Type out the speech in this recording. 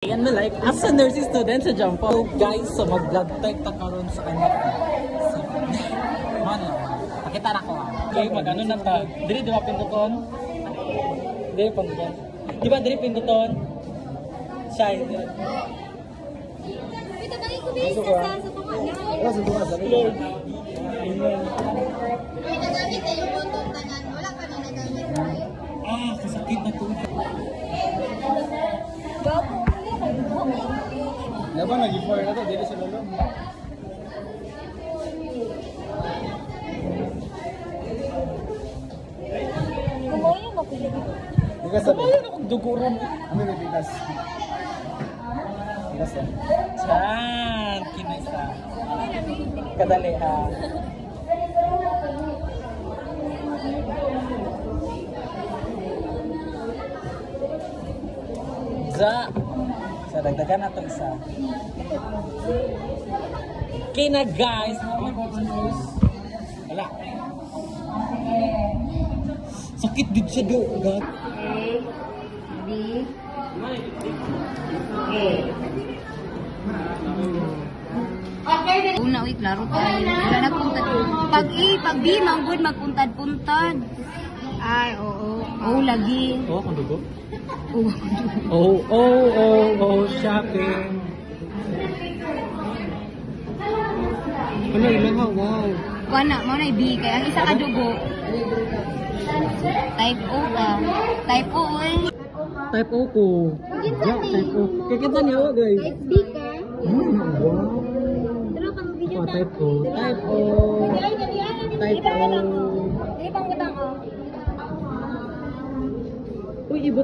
Yan na like, as a nursing student sa Jampo. Guys, so mag-vlog type ta karon sa kanya. Mana, pakita na ko. Okay, mag-ano na ta. Dili di ba pinduton? Dili pinduton. Di ba dili pinduton? Shy. Kita balik ko bisa sa tunga na. Wala sa tunga sa Lord. May nagamit na yung bottom tanan. Wala pa na nagamit. Ah, kasakit na to. Gapo. Diba nag-fire na to, dili sa lolo. Kumain mo ko. Bigas sabi. Ayun akong duguran. Ano na bigas? Bigas yan. Chan, kinisa. Kadali ha. Za. Sa dagdagan na ito isa. Kina guys. Wala. Sakit din siya do. God. Una, uy, klaro tayo. Wala na puntad. Pag B, manggod, magpuntad-puntad. Ay, oo. Oo, lagi. Oh, kung dugo? Oo. Shopping. Ano, ilang ha? Wow. Wana, mo na B. Kaya ang isa ka dugo. Type O ka. Type O, eh. Type O ko. Kinsa ni? Type O. Kaya kita niya, guys. Type B ka. Wow. Pero pang video Oh, ta. type O. Type O. Ay, ganyan. Type O. Ibang utang ko. Uy, ibo